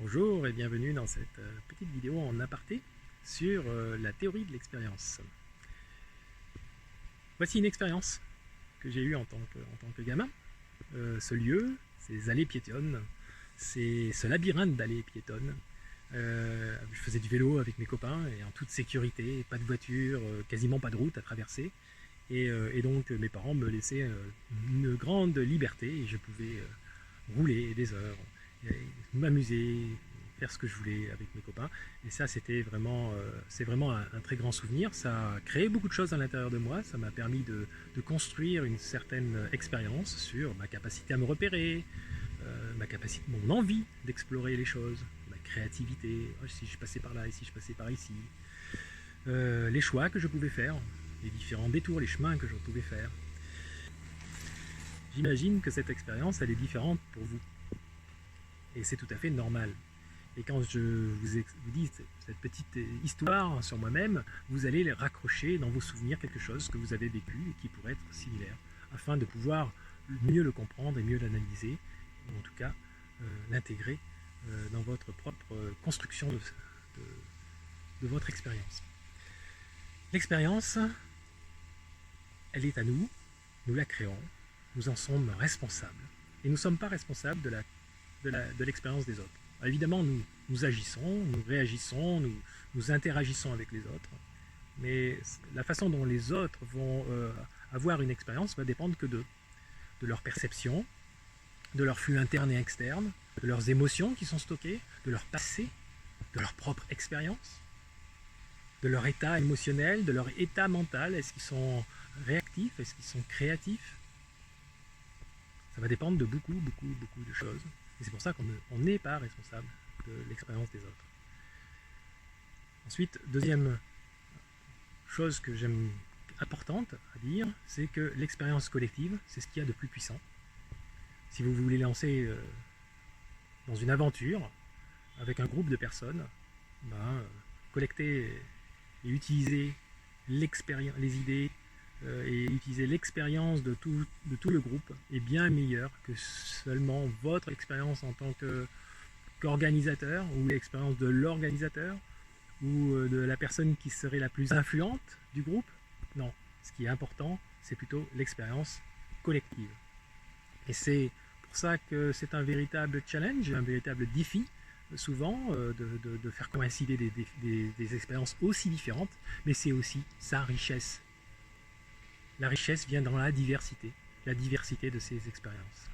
Bonjour et bienvenue dans cette petite vidéo en aparté sur la théorie de l'expérience. Voici une expérience que j'ai eue en tant que gamin. Ce lieu, ces allées piétonnes, c'est ce labyrinthe d'allées piétonnes. Je faisais du vélo avec mes copains et en toute sécurité, pas de voiture, quasiment pas de route à traverser. Et donc mes parents me laissaient une grande liberté et je pouvais rouler des heures, m'amuser, faire ce que je voulais avec mes copains. Et ça, c'est vraiment un très grand souvenir. Ça a créé beaucoup de choses à l'intérieur de moi. Ça m'a permis de construire une certaine expérience sur ma capacité à me repérer, mon envie d'explorer les choses, ma créativité. Oh, si je passais par là et si je passais par ici, les choix que je pouvais faire, les différents détours, les chemins que je pouvais faire. J'imagine que cette expérience, elle est différente pour vous. Et c'est tout à fait normal. Et quand je vous dis cette petite histoire sur moi-même, vous allez les raccrocher dans vos souvenirs quelque chose que vous avez vécu et qui pourrait être similaire, afin de pouvoir mieux le comprendre et mieux l'analyser, ou en tout cas l'intégrer dans votre propre construction de votre expérience. L'expérience, elle est à nous, nous la créons, nous en sommes responsables. Et nous ne sommes pas responsables de l'expérience des autres. Alors évidemment, nous agissons, nous réagissons, nous interagissons avec les autres, mais la façon dont les autres vont avoir une expérience va dépendre que d'eux, de leur perception, de leur flux interne et externe, de leurs émotions qui sont stockées, de leur passé, de leur propre expérience, de leur état émotionnel, de leur état mental. Est-ce qu'ils sont réactifs? Est-ce qu'ils sont créatifs? Ça va dépendre de beaucoup de choses. Et c'est pour ça qu'on n'est pas responsable de l'expérience des autres. Ensuite, deuxième chose que j'aime importante à dire, c'est que l'expérience collective, c'est ce qu'il y a de plus puissant. Si vous voulez lancer dans une aventure avec un groupe de personnes, collecter et utiliser les idées, et utiliser l'expérience de tout le groupe est bien meilleur que seulement votre expérience en tant qu'organisateur, ou l'expérience de l'organisateur, ou de la personne qui serait la plus influente du groupe. Non, ce qui est important, c'est plutôt l'expérience collective. Et c'est pour ça que c'est un véritable challenge, un véritable défi, souvent, de faire coïncider des expériences aussi différentes, mais c'est aussi sa richesse. La richesse vient dans la diversité de ces expériences.